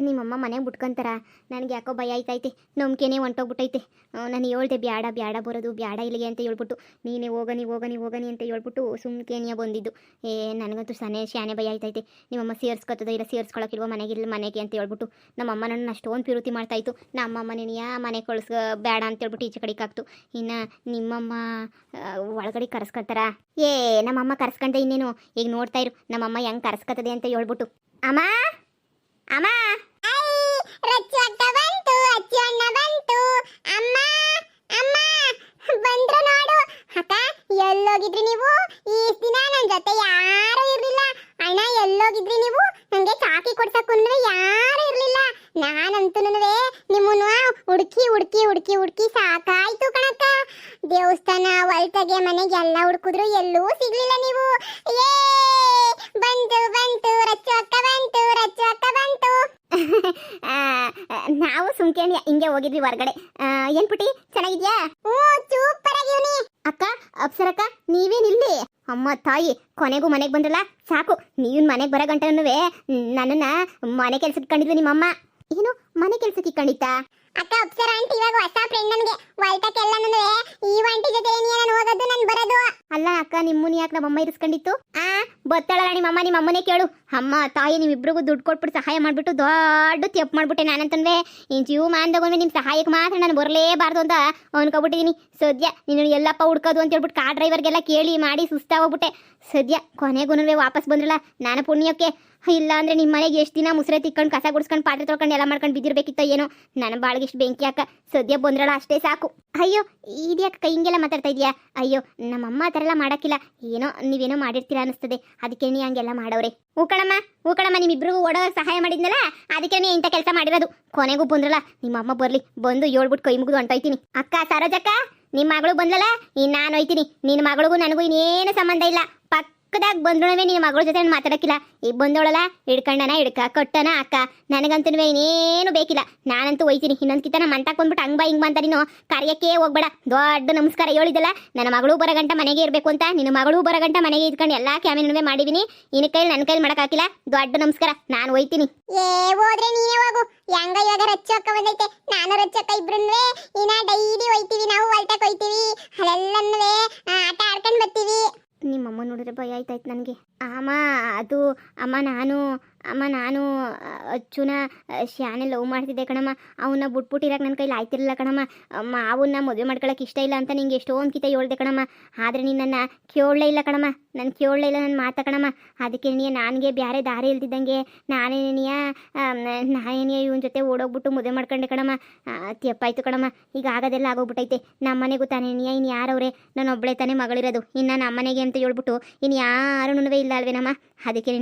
ನಿಮ್ಮಮ್ಮ ಮನೆಗೆ ಬಿಟ್ಕೊಂತಾರ. ನನಗೆ ಯಾಕೋ ಭಯ ಆಯ್ತೈತೆ, ನಂಬಿಕೆನೇ ಹೊಂಟೋಗ್ಬಿಟ್ಟೈತೆ. ನಾನು ಹೇಳ್ದೆ ಬ್ಯಾಡ ಬ್ಯಾಡ ಬರೋದು ಬ್ಯಾಡ ಇಲ್ಲಿಗೆ ಅಂತ ಹೇಳ್ಬಿಟ್ಟು, ನೀನೇ ಹೋಗನಿ ಅಂತ ಹೇಳ್ಬಿಟ್ಟು ಸುಮ್ಕೇನಿಯ ಬಂದಿದ್ದು. ನನಗಂತೂ ಶಾನೆ ಭಯ ಆಯ್ತೈತೆ. ನಿಮ್ಮಮ್ಮ ಸೇರಿಸ್ಕೊತದ ಇಲ್ಲ ಸೇರಿಸ್ಕೊಳಕ್ಕಿಲ್ವ ಮನೆಗೆ ಅಂತ ಹೇಳ್ಬಿಟ್ಟು ನಮ್ಮಮ್ಮ ನನ್ನ ಅಷ್ಟೊಂದು ಪಿರುತಿ ಮಾಡ್ತಾಯಿತ್ತು. ನಮ್ಮಮ್ಮ ನೆನೆಯ ಮನೆ ಬೇಡ ಅಂತ ಹೇಳ್ಬಿಟ್ಟು ಈಚೆ ಕಡೆಗೆ ಹಾಕ್ತು. ಇನ್ನು ನಿಮ್ಮಮ್ಮ ಒಳಗಡೆ ಕರೆಸ್ಕೊತಾರ. ನಮ್ಮಮ್ಮ ಕರೆಸ್ಕೊಂಡೆ ಇನ್ನೇನು. ಈಗ ನೋಡ್ತಾ ಇರು ನಮ್ಮಮ್ಮ ಹೆಂಗೆ ಕರೆಸ್ಕೊತದೆ ಅಂತ ಹೇಳ್ಬಿಟ್ಟು. ಅಮ್ಮ ಅಮ್ಮ ರಚ್ಚು ಅಕ್ಕ ಬಂತು, ಅಚ್ಚು ಅಣ್ಣ ಬಂತು. ಅಮ್ಮ ಅಮ್ಮ ಬಂದ್ರು ನೋಡು. ಅಕ್ಕ ಎಲ್ಲೋಗಿದ್ರಿ ನೀವು? ಈ ದಿನ ನನ್ನ ಜೊತೆ ಯಾರು ಇರ್ಲಿಲ್ಲ. ಅಣ್ಣ ಎಲ್ಲೋಗಿದ್ರಿ ನೀವು? ನಂಗೆ ಚಾಕಿ ಕೊಡ್ಸಕ್ಕಂದ್ರೆ ಯಾರು ಇರ್ಲಿಲ್ಲ. ನಾನಂತೂ ನಿಮ್ಮನ್ನ ಹುಡುಕಿ ಸಾಕಾಯ್ತು ಕಣಕ್ಕ. ದೇವಸ್ಥಾನ ಹೊಲ್ತಗೆ ಮನೆಗೆ ಎಲ್ಲ ಹುಡುಕಿದ್ರು ಎಲ್ಲೂ ಸಿಗ್ಲಿಲ್ಲ ನೀವು. ಬಂತು ರಚ್ಚು ಅಕ್ಕ ಬಂತು. ನಾವು ಸುಮ್ಕೇಣಿ ಹಿಂಗೆ ಹೋಗಿದ್ವಿ ಹೊರಗಡೆ. ಏನ್ ಪುಟಿ ಚೆನ್ನಾಗಿದ್ಯಾ? ಸೂಪರ್ ಆಗಿವ್ನಿ. ಅಕ್ಕ ಅಪ್ಸರಕ್ಕ ನೀವೇನಿಲ್ಲಿ? ಅಮ್ಮ ತಾಯಿ ಕೊನೆಗೂ ಮನೆಗೆ ಬಂದ್ರಲ್ಲ, ಸಾಕು. ನೀವ್ ಮನೆಗೆ ಬರೋ ಗಂಟನೂ ನನ್ನನ್ನ ಮನೆ ಕೆಲ್ಸಕ್ಕೆ ಕಂಡಿದ್ವಿ ನಿಮ್ಮಮ್ಮ. ಏನು ಮನೆ ಕೆಲ್ಸಕ್ಕೆ ಕಂಡಿತ್ತಾ? ಅಕ್ಕ ಅಪ್ಸರ ಆಂಟಿ ಇವಾಗ ಹೊಸ ಫ್ರೆಂಡ್ ನನಗೆ. ಹೊಲ್ತಕ್ಕೆಲ್ಲ ಈ ಆಂಟಿ ಜೊತೆ ನಾನು ಹೋಗೋದು ನಾನು ಬರೋದು. ಅಲ್ಲ ಅಕ್ಕ ನಿಮ್ಮನ್ನ ಯಾಕೆ ನಮ್ಮಮ್ಮ ಇರಿಸ್ಕೊಂಡಿತ್ತು? ಬತ್ತಾಳಲ್ಲ ನಿಮ್ಮಮ್ಮನೇ ಕೇಳು. ಅಮ್ಮ ತಾಯಿ ನಿಮ್ಮಿಬ್ರಿಗೂ ದುಡ್ಡು ಕೊಟ್ಬಿಟ್ಟು ಸಹಾಯ ಮಾಡ್ಬಿಟ್ಟು ದೊಡ್ಡ ತಪ್ಪು ಮಾಡ್ಬಿಟ್ಟೆ. ನಾನಂತಂದ್ರೆ ಇನ್ ಜೀವ ಮಾನ್ದಗೊಂಡ್ರೆ ನಿಮ್ಮ ಸಹಾಯಕ್ಕೆ ಮಾತ್ರ ನಾನು ಬರಲೇಬಾರ್ದು ಅಂತ ಅನ್ಕೊಬಿಟ್ಟಿದ್ದೀನಿ. ಸದ್ಯ ನೀನು ಎಲ್ಲಪ್ಪ ಹುಡ್ಕೋದು ಅಂತ ಹೇಳ್ಬಿಟ್ಟು ಕಾರ್ ಡ್ರೈವರ್ಗೆಲ್ಲ ಕೇಳಿ ಮಾಡಿ ಸುಸ್ತಾಗೋಗ್ಬಿಟ್ಟೆ. ಸದ್ಯ ಕೊನೆಗೂ ವಾಪಸ್ ಬಂದ್ರಲ್ಲ, ನಾನು ಪುಣ್ಯಕ್ಕೆ. ಇಲ್ಲ ಅಂದ್ರೆ ನಿಮ್ಮ ಮನೆಗೆ ಎಷ್ಟು ದಿನ ಮುಸ್ರೆ ತಿಕ್ಕೊಂಡು ಕಸ ಗುಡಿಸ್ಕೊಂಡು ಪಾತ್ರೆ ತೊಳ್ಕೊಂಡು ಎಲ್ಲ ಮಾಡ್ಕೊಂಡು ಬಿದ್ದಿರ್ಬೇಕಿತ್ತೋ ಏನೋ. ನನ್ನ ಬಾಳಿಗೆ ಇಷ್ಟು ಬೆಂಕಿ ಹಾಕ. ಸದ್ಯ ಬಂದ್ರಲ್ಲ ಅಷ್ಟೇ ಸಾಕು. ಅಯ್ಯೋ ಇದ್ಯಾಕೆ ಕೈ ಹಿಂಗೆಲ್ಲ ಮಾತಾಡ್ತಾ ಇದೆಯಾ? ಅಯ್ಯೋ ನಮ್ಮಮ್ಮ ಆ ಥರ ಎಲ್ಲ ಮಾಡೋಕ್ಕಿಲ್ಲ. ಏನೋ ನೀವೇನೋ ಮಾಡಿರ್ತೀರಾ ಅನಿಸ್ತದೆ, ಅದಕ್ಕೆ ನೀ ಹಂಗೆಲ್ಲ ಮಾಡೋರೆ. ಹೂಕಳಮ್ಮ ನಿಮ್ಮಿಬ್ರಿಗೂ ಓಡೋವಾಗ ಸಹಾಯ ಮಾಡಿದ್ನಲ್ಲ, ಅದಕ್ಕೆ ನೀ ಇಂಥ ಕೆಲಸ ಮಾಡಿರೋದು. ಕೊನೆಗೂ ಬಂದ್ರಲ್ಲ, ನಿಮ್ಮಮ್ಮ ಬರ್ಲಿ, ಬಂದು ಹೇಳ್ಬಿಟ್ಟು ಕೈ ಮುಗಿದು ಹೊಂಟೋಯ್ತೀನಿ. ಅಕ್ಕ ಸರೋಜಕ್ಕ ನಿಮ್ಮ ಮಗಳು ಬಂದ್ಲಲ್ಲ, ಇನ್ನು ನಾನು ಹೋಯ್ತೀನಿ. ನಿನ್ನ ಮಗಳಿಗೂ ನನಗೂ ಇನ್ನೇನು ಸಂಬಂಧ ಇಲ್ಲ. ಪಕ್ಕದಾಗ ಬಂದ್ರೂ ನಿನ್ನ ಮಗಳ ಜೊತೆ ಮಾತಾಡಕ್ಕಿಲ್ಲ. ಈಗ ಬಂದೋಳಲ್ಲ, ಕೊಟ್ಟನ ಅಕ್ಕ. ನನಗಂತೂ ಇನ್ನೇನು ಬೇಕಿಲ್ಲ. ನಾನಂತೂ ಹೋಯ್ತೀನಿ. ಇನ್ನೊಂದ್ಕಿತ ನಮ್ಮ ಮಂತಕ್ಕೆ ಬಂದ್ಬಿಟ್ಟು ಹಂಗ್ ಬಾ ಹಿಂಗ್ ಬಾ ಅಂತ ನೀನು ಕಾರ್ಯಕ್ಕೆ ಹೋಗ್ಬೇಡ. ದೊಡ್ಡ ನಮಸ್ಕಾರ ಹೇಳಿದಲ್ಲ. ನನ್ನ ಮಗಳು ಬರೋ ಗಂಟ ಮನೆಗೆ ಇರಬೇಕು ಅಂತ, ನಿನ್ನ ಮಗಳು ಬರೋ ಗಂಟ ಮನೆಗೆ ಇದ್ಕೊಂಡು ಎಲ್ಲ ಕ್ಯಾಮಿನೂ ಮಾಡಿದೀನಿ. ನಿನ್ನ ಕೈಲಿ ನನ್ನ ಕೈಲಿ ಮಾಡಕ್ಕಾಗಿಲ್ಲ. ದೊಡ್ಡ ನಮಸ್ಕಾರ. ನಾನು ಹೋಯ್ತೀನಿ. ಹೋದ್ರೆ ನೀನೇ ಹೋಗು. ಹೆಂಗ ಇವಾಗ ರಚ್ಚು ಅಕ್ಕ ಬಂದೈತೆ, ನಾನು ರಚ್ಚು ಅಕ್ಕ ಇಬ್ರು ಇನ್ನ ಡೈಲಿ ಹೋಯ್ತೀವಿ. ನಾವು ಹೊಲ್ತಕ್ಕೆ ಹೋಯ್ತೀವಿ, ಅಲ್ಲೆಲ್ಲನೂ ಆಟ ಆಡ್ಕೊಂಡು ಬರ್ತೀವಿ. ನಿಮ್ಮಮ್ಮ ನೋಡಿದ್ರೆ ಭಯ ಆಯ್ತಾಯ್ತು ನನಗೆ. ಅಮ್ಮ ನಾನು ಅಚ್ಚುನ ಶಾನೆ ಲವ್ ಮಾಡ್ತಿದ್ದೆ ಕಣಮ್ಮ. ಅವನ್ನ ಬಿಟ್ಬಿಟ್ಟಿರಕ್ಕೆ ನನ್ನ ಕೈಲಿ ಆಯ್ತಿರಲಿಲ್ಲ ಕಣಮ್ಮ. ಅವನ್ನ ಮದುವೆ ಮಾಡ್ಕೊಳಕ್ಕೆ ಇಷ್ಟ ಇಲ್ಲ ಅಂತ ನಿಂಗೆ ಎಷ್ಟೊಂದು ಕಿತ ಹೇಳ್ದೆ ಕಣಮ್ಮ. ಆದರೆ ನೀನು ನನ್ನ ಕೇಳಲೇ ಇಲ್ಲ ಕಣಮ್ಮ. ನನ್ನ ಮಾತಾ ಕಣಮ್ಮ. ಅದಕ್ಕೆ ನನಗೆ ಬೇರೆ ದಾರಿ ಇಲ್ದಿದ್ದಂಗೆ ನಾನೇನಿಯ ಇವನ ಜೊತೆ ಓಡೋಗ್ಬಿಟ್ಟು ಮದುವೆ ಮಾಡ್ಕೊಂಡೆ ಕಣಮ್ಮ. ತಪ್ಪಾಯ್ತು ಕಣಮ್ಮ. ಈಗ ಆಗೋದೆಲ್ಲ ಆಗೋಗ್ಬಿಟ್ಟೈತೆ. ನಮ್ಮನೆಗೂ ತಾನೇ ಇನ್ನು ಯಾರವ್ರೆ? ನಾನು ಒಬ್ಬಳೆ ತಾನೇ ಮಗಳಿರೋದು. ಇನ್ನು ನಮ್ಮನೆಗೆ ಅಂತ ಹೇಳ್ಬಿಟ್ಟು ಇನ್ನು ಯಾರೂ ಇಲ್ಲ ಅಲ್ವೇನಮ್ಮ. ಅದಕ್ಕೆ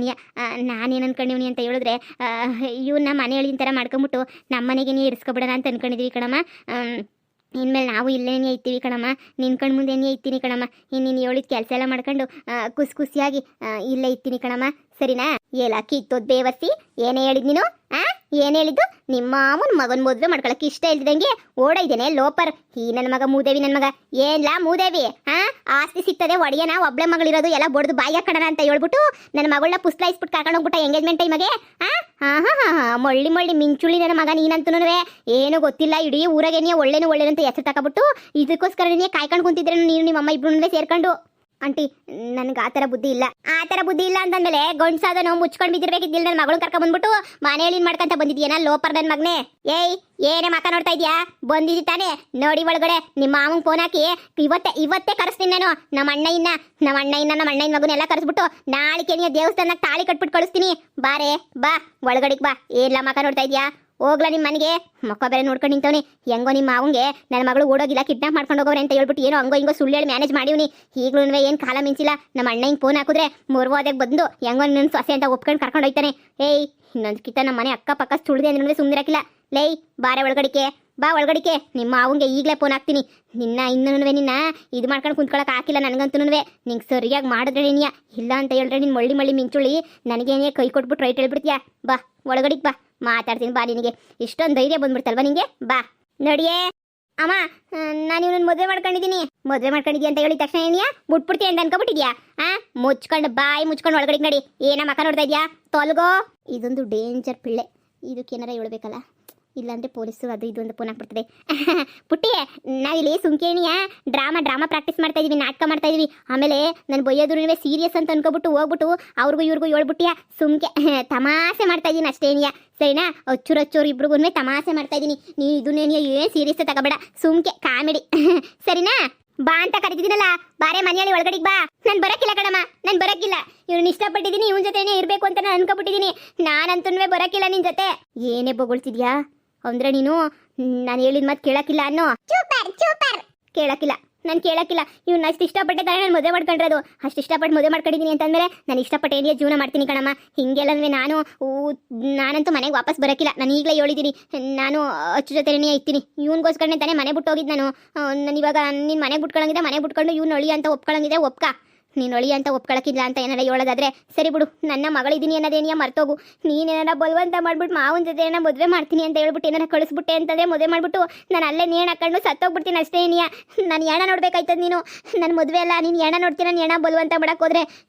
ನಾನೇನು ಅನ್ಕೊಂಡಿವ್ನಿ ಅಂತ ಹೇಳಿದ್ರೆ, ಇವನ್ನ ಮನೆ ಹೇಳಿನ ಥರ ಮಾಡ್ಕೊಂಬಿಟ್ಟು ನಮ್ಮನೆಗೆ ಇರಿಸ್ಕೊಬಿಡೋಣ ಅಂತ ಅನ್ಕೊಂಡಿದ್ವಿ ಕಣಮ್ಮ. ಇನ್ಮೇಲೆ ನಾವು ಇಲ್ಲೇನೇ ಇರ್ತೀವಿ ಕಣಮ್ಮ. ನಿನ್ನ ಕಣ್ಣು ಮುಂದೆನೇ ಇರ್ತೀನಿ ಕಣಮ್ಮ. ಇನ್ನು ನೀನು ಹೇಳಿದ ಕೆಲಸ ಎಲ್ಲ ಮಾಡ್ಕೊಂಡು ಖುಷಿಯಾಗಿ ಇಲ್ಲೇ ಇರ್ತೀನಿ ಕಣಮ್ಮ. ಸರಿನಾ? ಏಲಾಕಿ ಇತ್ತೋದ್ ಬೇವರ್ಸಿ. ಏನೇ ಹೇಳಿದ್ ನೀನು? ಏನು ಹೇಳಿದ್ದು? ನಿಮ್ಮ ಮಾಮೂನ್ ಮಗನ ಮದುವೆ ಮಾಡ್ಕೊಳಕ್ಕೆ ಇಷ್ಟ ಇಲ್ದಿದಂಗೆ ಓಡೈದೇನೆ ಲೋಪರ್. ಈ ನನ್ನ ಮಗ ಮೂದೇವಿ, ನನ್ನ ಮಗ ಏನ್ಲಾ ಮೂದೇವಿ? ಆಸ್ತಿ ಸಿಗ್ತದೆ ಒಡೆಯನ, ಒಬ್ಳೆ ಮಗಳಿರೋದು, ಎಲ್ಲ ಬಡ್ದು ಬಾಯಿ ಹಾಕೋಣ ಅಂತ ಹೇಳ್ಬಿಟ್ಟು ನನ್ನ ಮಗಳನ್ನ ಪುಸ್ಲಾಯಿಸ್ಬಿಟ್ಟು ಕರ್ಕೊಂಡು ಹೋಗ್ಬಿಟ್ಟ ಎಂಗೇಜ್ಮೆಂಟ್ ಟೈಮಗೆ. ಮೊಳ್ಳಿ ಮಿಂಚುಳಿ ನನ್ನ ಮಗ. ನೀನಂತೂ ಏನು ಗೊತ್ತಿಲ್ಲ. ಇಡೀ ಊರಾಗೆ ನೀ ಒಳ್ಳೆನು ಅಂತ ಹೆಸರು ತಗೊಬಿಟ್ಟು ಇದಕ್ಕೋಸ್ಕರ ನೀ ಕಾಯ್ಕೊಂಡು ಕುಂತಿದ್ರೆ ನೀನು ನಿಮ್ಮಮ್ಮ ಇಬ್ರು ಸೇರ್ಕೊಂಡು. ಆಂಟಿ ನನಗೆ ಆ ಥರ ಬುದ್ಧಿ ಇಲ್ಲ ಅಂತಂದ್ಮೇಲೆ ಗಂಡ್ಸಾದ ನಾವು ಮುಚ್ಕೊಂಡು ಬಿದ್ದಿರ್ಬೇಕಿದ್ದಿಲ್ಲ. ನನ್ನ ಮಗಳು ಕರ್ಕೊಂಡ್ ಬಂದ್ಬಿಟ್ಟು ಮನೆಯಲ್ಲಿ ಮಾಡ್ಕೊಂತ ಬಂದಿದ್ಯೇನ ಲೋಪರ್ ನನ್ನ ಮಗನೇ. ಏನೇ ಮಕ್ಕ ನೋಡ್ತಾ ಇದೀಯಾ? ಬಂದಿದ್ದಿ ತಾನೇ? ನೋಡಿ ಒಳಗಡೆ ನಿಮ್ಮ ಮಾವಂಗೆ ಫೋನ್ ಹಾಕಿ ಇವತ್ತೇ ಕರೆಸ್ತೀನಿ ನಾನು. ನಮ್ಮ ಅಣ್ಣಯ್ಯನ ಮಗನೆಲ್ಲ ಕರೆಸ್ಬಿಟ್ಟು ನಾಳಿಕೆ ನೀವು ದೇವಸ್ಥಾನಕ್ಕೆ ತಾಳಿ ಕಟ್ಬಿಟ್ಟು ಕಳಿಸ್ತೀನಿ. ಬಾ ಒಳಗಡೆಗೆ ಬಾ. ಏನಿಲ್ಲ ಮಕ್ಕ ನೋಡ್ತಾ ಇದೀಯಾ? ಹೋಗ್ಲಾ ನಿಮ್ಮ ಮನೆಗೆ. ಮಕ್ಕ ಬೇರೆ ನೋಡ್ಕೊಂಡು ನಿಂತವನಿ. ಹೆಂಗೋ ನಿಮ್ಮ ಮಾವಂಗೆ ನನ್ನ ಮಗಳು ಓಡೋಗಿಲ್ಲ, ಕಿಡ್ನಾಪ್ ಮಾಡ್ಕೊಂಡು ಹೋಗೋರೆ ಅಂತ ಹೇಳ್ಬಿಟ್ಟು ಏನೋ ಹಂಗೋ ಸುಳ್ಳು ಹೇಳಿ ಮ್ಯಾನೇಜ್ ಮಾಡಿವ್ನಿ. ಈಗಲೂ ಏನು ಕಾಲ ಮಿಂಚಿಲ್ಲ. ನಮ್ಮ ಅಣ್ಣ ಹಿಂಗೆ ಫೋನ್ ಹಾಕಿದ್ರೆ ಮೂರ್ವಾದಾಗ ಬಂದು ಹೆಂಗೋ ನನ್ನ ಸೊಸೆ ಅಂತ ಒಪ್ಕೊಂಡು ಕರ್ಕೊಂಡು ಹೋಯ್ತಾನೆ. ಇನ್ನೊಂದು ಕಿತ್ತ ನಮ್ಮ ಮನೆ ಅಕ್ಕಪಕ್ಕ ಸುಳ್ದೆ ಅಂದ್ರೆ ಸುಮ್ಮನಿರಕ್ಕಿಲ್ಲ. ಬಾರೆ ಒಳಗಡಿಕೆ. ಬಾ ಒಳಗಡಿಕೆ. ನಿಮ್ಮ ಮಾವಂಗೆ ಈಗಲೇ ಫೋನ್ ಹಾಕ್ತೀನಿ. ನಿನ್ನ ಇದು ಮಾಡ್ಕೊಂಡು ಕುಂತ್ಕೊಳಕ್ಕೆ ಹಾಕಿಲ್ಲ ನನಗಂತೂ. ನಿಂಗೆ ಸರಿಯಾಗಿ ಮಾಡಿದ್ರೆ ನೀನಿಯ, ಇಲ್ಲ ಅಂತ ಹೇಳಿದ್ರೆ ನಿನ್ನ ಮಳ್ಳಿ ಮಿಂಚುಳಿ ನನಗೇನೇ ಕೈ ಕೊಟ್ಬಿಟ್ಟು ರೈಟ್ ಹೇಳ್ಬಿಡ್ತೀಯಾ? ಬಾ ಒಳಗಡಿಗೆ ಬಾ, ಮಾತಾಡ್ತೀನಿ ಬಾ. ನಿನಗೆ ಇಷ್ಟೊಂದು ಧೈರ್ಯ ಬಂದ್ಬಿಡ್ತಲ್ವ ನಿಂಗೆ? ಬಾ ನೋಡಿಯೇ. ಅಮ್ಮ ನಾನು ಇವನನ್ನು ಮದುವೆ ಮಾಡ್ಕೊಂಡಿದ್ದೀನಿ ಅಂತ ಹೇಳಿದ ತಕ್ಷಣ ಏನಿಯಾ ಬಿಟ್ಬಿಡ್ತೀನಿ ಅಂತ ಅನ್ಕೊಬಿಟ್ಟಿದ್ಯಾ? ಬಾಯಿ ಮುಚ್ಕೊಂಡು ಒಳಗಡೆ ನಡಿ. ಏನ ಮಕ್ಕ ನೋಡ್ತಾ ಇದ್ಯಾ? ತೊಲ್ಗೋ. ಇದೊಂದು ಡೇಂಜರ್ ಪಿಳ್ಳೆ. ಇದಕ್ಕೇನಾರ ಹೇಳ್ಬೇಕಲ್ಲ, ಇಲ್ಲಾಂದ್ರೆ ಪೊಲೀಸರು ಅದು ಇದು ಅಂತ ಫೋನ್ ಹಾಕ್ಬಿಡ್ತದೆ. ಪುಟ್ಟಿ, ನಾವಿಲ್ಲಿ ಸುಮ್ಕೇಣಿಯ ಡ್ರಾಮಾ ಪ್ರಾಕ್ಟೀಸ್ ಮಾಡ್ತಾ ಇದೀವಿ, ನಾಟಕ ಮಾಡ್ತಾ ಇದೀವಿ. ಆಮೇಲೆ ನಾನು ಬೈಯೋದ್ರೂ ಸೀರಿಯಸ್ ಅಂತ ಅನ್ಕೋಬಿಟ್ಟು ಹೋಗ್ಬಿಟ್ಟು ಅವ್ರಿಗೂ ಇವ್ರಿಗೂ ಹೇಳ್ಬಿಟ್ಟಿಯಾ ಸುಮ್ಕೆ ತಮಾಷೆ ಮಾಡ್ತಾ ಇದೀನಿ ಅಷ್ಟೇನಿಯ, ಸರಿನಾ? ಅಚ್ಚೂರು ಇಬ್ರಿಗೂ ತಮಾಷೆ ಮಾಡ್ತಾ ಇದೀನಿ. ನೀ ಇದನ್ನೇನಿಯ ಏನು ಸೀರಿಯಸ್ ತಗೋಬೇಡ, ಸುಮ್ಕೆ ಕಾಮಿಡಿ. ಸರಿನಾ? ಬಾ ಅಂತ ಕರಿತಿದ್ದೀನಲ್ಲ, ಬಾರೆ ಮನೆಯಲ್ಲಿ ಒಳಗಡೆಗೆ ಬಾ. ನಾನು ಬರಕ್ಕಿಲ್ಲ ಕಣಮ್ಮ, ನಾನು ಬರಕ್ಕಿಲ್ಲ. ಇವ್ನು ಇಷ್ಟಪಟ್ಟಿದ್ದೀನಿ, ಇವನ ಜೊತೆನೇ ಇರಬೇಕು ಅಂತ ನಾನು ಅನ್ಕೊಬಿಟ್ಟಿದ್ದೀನಿ. ನಾನಂತೂ ಬರಕ್ಕಿಲ್ಲ ನಿನ್ ಜೊತೆ. ಏನೇ ಬೊಗಳ್ತಿದ್ಯಾ ಅಂದ್ರೆ ನೀನು ನಾನು ಹೇಳಿದ ಮಾತು ಕೇಳಕ್ಕಿಲ್ಲ ಅನ್ನೋ. ಸೂಪರ್ ಕೇಳಕ್ಕಿಲ್ಲ, ನಾನು ಕೇಳಕ್ಕಿಲ್ಲ. ಇವ್ನ ಅಷ್ಟು ಇಷ್ಟಪಟ್ಟೆ ತಾನೇ ನಾನು ಮದುವೆ ಮಾಡ್ಕೊಂಡಿರೋದು. ಅಷ್ಟು ಇಷ್ಟಪಟ್ಟು ಮದುವೆ ಮಾಡ್ಕೊಂಡಿದ್ದೀನಿ ಅಂತಂದ್ರೆ ನಾನು ಇಷ್ಟಪಟ್ಟೆ ಏನಿಯ ಜೀವನ ಮಾಡ್ತೀನಿ ಕಣಮ್ಮ. ಹಿಂಗೆಲ್ಲಂದ್ರೆ ನಾನಂತೂ ಮನೆಗೆ ವಾಪಸ್ ಬರೋಕ್ಕಿಲ್ಲ. ನಾನು ಈಗಲೇ ಹೇಳಿದ್ದೀನಿ, ನಾನು ಅಚ್ಚು ಜೊತೆನೇ ಇರ್ತೀನಿ. ಇವ್ನಿಗೋಸ್ಕರನೇ ತಾನೇ ಮನೆ ಬಿಟ್ಟು ಹೋಗಿದ್ದು ನಾನು ಇವಾಗ ನೀನು ಮನೆಗೆ ಬಿಟ್ಕೊಳಂಗಿದೆ, ಮನೆ ಬಿಟ್ಕೊಂಡು ಇವ್ನು ಒಳಿ ಅಂತ ಒಪ್ಕೊಳಂಗಿದೆ, ಒಪ್ಕ. ನೀನು ಒಳಿ ಅಂತ ಒಪ್ಕೊಳಕ್ಕಿಲ್ಲ ಅಂತ ಏನಾರ ಹೇಳೋದಾದ್ರೆ ಸರಿ ಬಿಡು, ನನ್ನ ಮಗಳಿದ್ದೀನಿ ಅನ್ನೋದೇನಿಯ ಮರ್ತೋಗು. ನೀನೇನಾರ ಬಲವಂತ ಮಾಡ್ಬಿಟ್ಟು ಮಾವನ ಜೊತೆ ಏನೋ ಮದುವೆ ಮಾಡ್ತೀನಿ ಅಂತ ಹೇಳ್ಬಿಟ್ಟು ಏನಾರ ಕಳಿಸ್ಬಿಟ್ಟೆ ಅಂತಂದರೆ ಮದುವೆ ಮಾಡ್ಬಿಟ್ಟು ನಾನು ಅಲ್ಲೇ ನೇಣು ಹಾಕೊಂಡು ಸತ್ತೋಗ್ಬಿಡ್ತೀನಿ ಅಷ್ಟೇ. ಏನಿಯ ನಾನು ಹೆಣ ನೋಡ್ಬೇಕಾಯ್ತದ ನೀನು, ನನ್ನ ಮದುವೆ ಅಲ್ಲ, ನೀನು ಹೆಣ ನೋಡ್ತೀನಿ. ನಾನು ಹೆಣ ಬಲವಂತ ಮಾಡಕ್ಕೆ ಹೋದ್ರೆ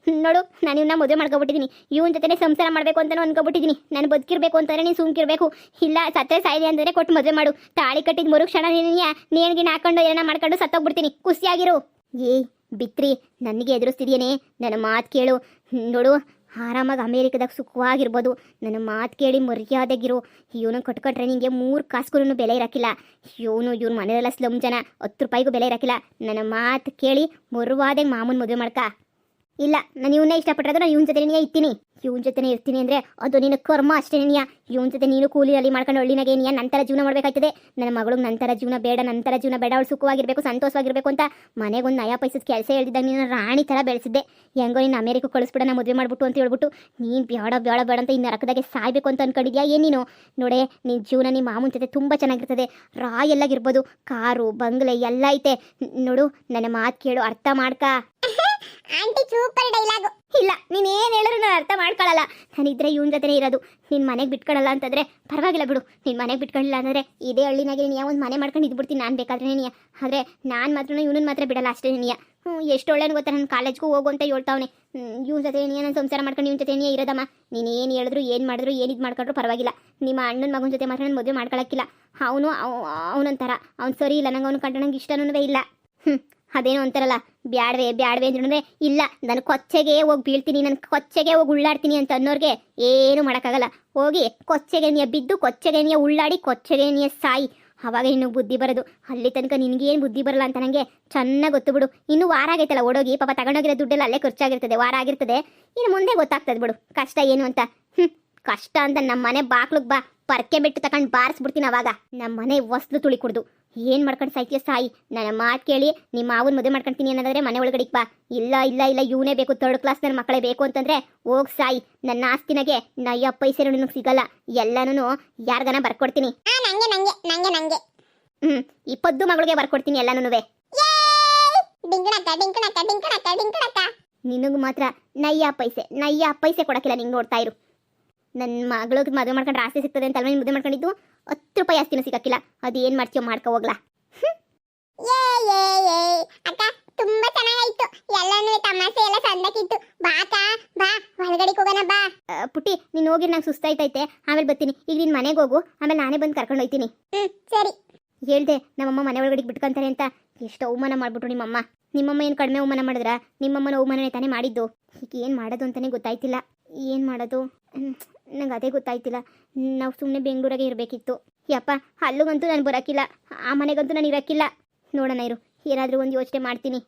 ನೋಡು, ನಾನು ಇವನ್ನ ಮದುವೆ ಮಾಡ್ಕೊಬಿಟ್ಟಿದ್ದೀನಿ. ಇವನ ಜೊತೆ ಸಂಸಾರ ಮಾಡಬೇಕು ಅಂತಲೂ ಅನ್ಕೊಬಿಟ್ಟಿದ್ದೀನಿ. ನಾನು ಬದುಕಿರ್ಬೇಕು ಅಂತಂದರೆ ನೀನು ಸುಮ್ಕಿರ್ಬೇಕು, ಇಲ್ಲ ಸತ್ತೇ ಸಾಯಿದೆ ಅಂತಂದರೆ ಕೊಟ್ಟು ಮದುವೆ ಮಾಡು. ತಾಳಿ ಕಟ್ಟಿದ ಮರುಕ್ಷಣ ನೇಣಿಗೆ ಹಾಕೊಂಡು ಏನ ಮಾಡ್ಕೊಂಡು ಸತ್ತೋಗ್ಬಿಡ್ತೀನಿ. ಖುಷಿಯಾಗಿರು. ಬಿತ್ರಿ, ನನಗೆ ಎದುರಿಸ್ತಿದ್ಯೇನೆ, ನನ್ನ ಮಾತು ಕೇಳು. ನೋಡು, ಆರಾಮಾಗಿ ಅಮೇರಿಕದಾಗ ಸುಖವಾಗಿರ್ಬೋದು. ನನ್ನ ಮಾತು ಕೇಳಿ ಮರ್ಯಾದೆಗಿರು. ಇವನು ಕಟ್ಕೊಟ್ರೆ ನಿಂಗೆ 3 ಕಾಸುಗೂ ಬೆಲೆ ಇರೋಕ್ಕಿಲ್ಲ. ಇವ್ರ ಮನೆಯಲ್ಲ ಸ್ಲಮ್ ಜನ, 10 ರೂಪಾಯಿಗೂ ಬೆಲೆ ಇರೋಕ್ಕಿಲ್ಲ. ನನ್ನ ಮಾತು ಕೇಳಿ ಮರುವಾದಾಗ ಮಾಮೂನ್ ಮದುವೆ ಮಾಡ್ಕ. ಇಲ್ಲ, ನಾನು ಇವನ್ನೇ ಇಷ್ಟಪಟ್ಟಿರೋದು, ನಾನು ಇವನ ಜೊತೆನೇ ಇರ್ತೀನಿ. ಇವನ ಜೊತೆನೇ ಇರ್ತೀನಿ ಅಂದರೆ ಅದು ನಿನ್ನ ಕರ್ಮ ಅಷ್ಟೇ. ಇವನ ಜೊತೆ ನೀನು ಕೂಲಿಯಲ್ಲಿ ಮಾಡ್ಕೊಂಡು ಹಳ್ಳಿನಾಗೆ ನಂತರ ಜೀವನ ಮಾಡಬೇಕಾಯ್ತದೆ. ನನ್ನ ಮಗಳು ನಂತರ ಜೀವನ ಬೇಡ, ಅವಳು ಸುಖವಾಗಿರಬೇಕು, ಸಂತೋಷವಾಗಿರಬೇಕು ಅಂತ ಮನೆಗೆ ಒಂದು ನಯಾ ಪೈಸದ ಕೆಲಸ ಹೇಳ್ದಿದ್ದಾಗ ನೀನು ರಾಣಿ ಥರ ಬೆಳೆಸಿದ್ದೆ. ಹೆಂಗೋ ನೀನು ಅಮೇರಿಕ ಕಳಿಸ್ಬಿಡ, ನಾ ಮದುವೆ ಮಾಡ್ಬಿಟ್ಟು ಅಂತ ಹೇಳ್ಬಿಟ್ಟು ನೀನು ಬೇಡ ಅಂತ ಇನ್ನು ನರಕದಾಗೆ ಸಾಯ್ಬೇಕು ಅಂತ ಅನ್ಕೊಂಡಿದ್ಯಾ ಏನು ನೀನು? ನೋಡೆ, ನಿನ್ನ ಜೀವನ ನಿಮ್ಮ ಮಾಮೂನ್ ಜೊತೆ ತುಂಬ ಚೆನ್ನಾಗಿರ್ತದೆ. ಎಲ್ಲಾಗಿರ್ಬೋದು, ಕಾರು ಬಂಗ್ಲೆ ಎಲ್ಲ ಐತೆ. ನೋಡು, ನನ್ನ ಮಾತು ಕೇಳು, ಅರ್ಥ ಮಾಡ್ಕ. Aunty super dialogue. ಇಲ್ಲ, ನೀನೇನು ಹೇಳಿದ್ರು ನಾನು ಅರ್ಥ ಮಾಡ್ಕೊಳ್ಳಲ್ಲ. ನಾನಿದ್ರೆ ಇವನ ಜೊತೆನೇ ಇರೋದು. ನಿನ್ನ ಮನೆಗೆ ಬಿಟ್ಕೊಳ್ಳಲ್ಲ ಅಂತಂದರೆ ಪರವಾಗಿಲ್ಲ ಬಿಡು. ನಿನ್ನ ಮನೆಗೆ ಬಿಟ್ಕೊಳ್ಳಿಲ್ಲ ಅಂದರೆ ಇದೇ ಹಳ್ಳಿನಾಗೆ ನೀನು ಒಂದು ಮನೆ ಮಾಡ್ಕೊಂಡು ಇದ್ಬಿಡ್ತೀನಿ ನಾನು ಬೇಕಾದ್ರೆ ನೀನು. ಆದರೆ ನಾನು ಮಾತ್ರ ಇವನನ್ನು ಮಾತ್ರ ಬಿಡಲ್ಲ ಅಷ್ಟೇ ನೀನು. ಎಷ್ಟು ಒಳ್ಳೆಯ ಗೊತ್ತಾ, ನನ್ನ ಕಾಲೇಜ್ಗೂ ಹೋಗು ಅಂತ ಹೇಳ್ತಾವನೆ. ಇವನ ಜೊತೆ ನಾನು ಸಂಸಾರ ಮಾಡ್ಕೊಂಡು ಇವನ ಜೊತೆ ಇರೋದಮ್ಮ. ನೀನು ಏನು ಹೇಳಿದ್ರು, ಏನು ಮಾಡಿದ್ರು, ಏನು ಇದು ಮಾಡ್ಕೊಂಡ್ರು ಪರವಾಗಿಲ್ಲ. ನಿಮ್ಮ ಅಣ್ಣನ ಮಗನ ಜೊತೆ ಮಾತ್ರ ನಾನು ಮದುವೆ ಮಾಡ್ಕೊಳಕ್ಕಿಲ್ಲ. ಅವನೊಂಥರ ಅವ್ನು ಸರಿ ಇಲ್ಲ, ನಂಗೆ ಅವ್ನು ಕಂಡು ನಂಗೆ ಇಷ್ಟನೂ ಇಲ್ಲ. ಅದೇನೋ ಅಂತಾರಲ್ಲ, ಬ್ಯಾಡ್ವೆ ಅಂದ್ರೆ ಇಲ್ಲ, ನಾನು ಕೊಚ್ಚೆಗೆ ಹೋಗಿ ಬೀಳ್ತೀನಿ, ನಾನು ಕೊಚ್ಚೆಗೆ ಹೋಗಿ ಉಳ್ಳಾಡ್ತೀನಿ ಅಂತ ಅನ್ನೋರಿಗೆ ಏನು ಮಾಡೋಕ್ಕಾಗಲ್ಲ. ಹೋಗಿ ಕೊಚ್ಚೆಗೆ ನೀ ಬಿದ್ದು, ಕೊಚ್ಚೆಗೆ ನೀ ಉಳ್ಳಾಡಿ, ಕೊಚ್ಚೆಗೆ ನೀ ಸಾಯಿ. ಅವಾಗ ಇನ್ನು ಬುದ್ಧಿ ಬರೋದು. ಅಲ್ಲಿ ತನಕ ನಿನಗೇನು ಬುದ್ಧಿ ಬರಲ್ಲ ಅಂತ ನನಗೆ ಚೆನ್ನಾಗಿ ಗೊತ್ತು ಬಿಡು. ಇನ್ನು ವಾರ ಆಗೈತಲ್ಲ ಓಡೋಗಿ, ಪಾಪ ತಗೊಂಡೋಗಿರೋ ದುಡ್ಡೆಲ್ಲ ಅಲ್ಲೇ ಖರ್ಚಾಗಿರ್ತದೆ, ವಾರ ಆಗಿರ್ತದೆ. ಇನ್ನು ಮುಂದೆ ಗೊತ್ತಾಗ್ತದೆ ಬಿಡು ಕಷ್ಟ ಏನು ಅಂತ. ಕಷ್ಟ ಅಂತ ನಮ್ಮ ಮನೆ ಬಾಕ್ಲಿಗೆ ಬಾ, ಪರ್ಕೆ ಬಿಟ್ಟು ತಗೊಂಡು ಬಾರಿಸ್ಬಿಡ್ತೀನಿ. ಅವಾಗ ನಮ್ಮ ಮನೆ ವಸ್ತು ತುಳಿ ಕುಡ್ದು ಏನು ಮಾಡ್ಕೊಂಡು ಸಾಯ್ತೀಯ ಸಾಯಿ. ನನ್ನ ಮಾತು ಕೇಳಿ ನಿಮ್ಮ ಮಾವನ ಮದುವೆ ಮಾಡ್ಕೊಳ್ತೀನಿ ಅನ್ನೋದಾದ್ರೆ ಮನೆ ಒಳಗಡೆಗೆ ಬಾ. ಇಲ್ಲ ಇವನೇ ಬೇಕು, 3rd ಕ್ಲಾಸ್ ನನ್ನ ಮಕ್ಕಳೇ ಬೇಕು ಅಂತಂದ್ರೆ ಹೋಗಿ ಸಾಯಿ. ನನ್ನ ಆಸ್ತಿನಾಗೆ ನಯ್ಯ ಪೈಸೆ ನಿನಗೆ ಸಿಗಲ್ಲ, ಎಲ್ಲನೂ ಯಾರಿಗಾನ ಬರ್ಕೊಡ್ತೀನಿ. ನಂಗೆ 20 ಮಗಳಿಗೆ ಬರ್ಕೊಡ್ತೀನಿ ಎಲ್ಲನೂ. ನಿನಗೂ ಮಾತ್ರ ನಯ್ಯ ಪೈಸೆ ಕೊಡಕ್ಕಿಲ್ಲ. ನಿಂಗೆ ನೋಡ್ತಾ ಇರು, ನನ್ನ ಮಗಳಿಗೆ ಮದುವೆ ಮಾಡ್ಕೊಂಡ್ರೆ ಆಸ್ತಿ ಸಿಗ್ತದೆ ಅಂತ ಮದುವೆ ಮಾಡ್ಕೊಂಡಿದ್ದು 10 ರೂಪಾಯಿ ಆಸ್ತಿನೂ ಸಿಗಕ್ಕಿಲ್ಲ. ಅದು ಏನು ಮಾಡ್ತೀಯೋ ಮಾಡ್ಕೊ ಹೋಗ್ಲಾ. ಅಕ್ಕ ತುಂಬಾ ಚೆನ್ನಾಗಾಯ್ತು, ಎಲ್ಲಾನು ತಮಾಷೆ ಎಲ್ಲ ಸಂದಕ್ಕಿತ್ತು. ಬಾ ಒಳಗಡೆ ಹೋಗೋಣ ಬಾ. ಪುಟ್ಟಿ, ನೀನು ಹೋಗಿ ನಂಗೆ ಸುಸ್ತಾಯ್ತೈತೆ, ಆಮೇಲೆ ಬರ್ತೀನಿ. ಈಗ ನೀನು ಮನೆಗೆ ಹೋಗು, ಆಮೇಲೆ ನಾನೇ ಬಂದು ಕರ್ಕೊಂಡು ಹೋಗ್ತೀನಿ. ಸರಿ. ಹೇಳ್ದೆ ನಮ್ಮಮ್ಮ ಮನೆ ಒಳಗಡೆ ಬಿಟ್ಕೊಂತಾರೆ ಅಂತ. ಎಷ್ಟು ಅವಮಾನ ಮಾಡ್ಬಿಟ್ರು ನಿಮ್ಮಮ್ಮ ಏನು ಕಡಿಮೆ ಅವಮಾನ ಮಾಡಿದ್ರ? ನಿಮ್ಮಮ್ಮನ ಅವಮಾನನೇ ತಾನೇ ಮಾಡಿದ್ದು. ಈಗ ಏನು ಮಾಡೋದು ಅಂತಲೇ ಗೊತ್ತಾಯ್ತಿಲ್ಲ. ಏನು ಮಾಡೋದು ನಂಗೆ ಅದೇ ಗೊತ್ತಾಯ್ತಿಲ್ಲ. ನಾವು ಸುಮ್ಮನೆ ಬೆಂಗಳೂರಾಗೆ ಇರಬೇಕಿತ್ತು. ಯಪ್ಪ, ಅಲ್ಲಿಗಂತೂ ನಾನು ಬರೋಕ್ಕಿಲ್ಲ, ಆ ಮನೆಗಂತೂ ನಾನು ಇರೋಕ್ಕಿಲ್ಲ. ನೋಡೋಣ ಇರು, ಏನಾದರೂ ಒಂದು ಯೋಚನೆ ಮಾಡ್ತೀನಿ.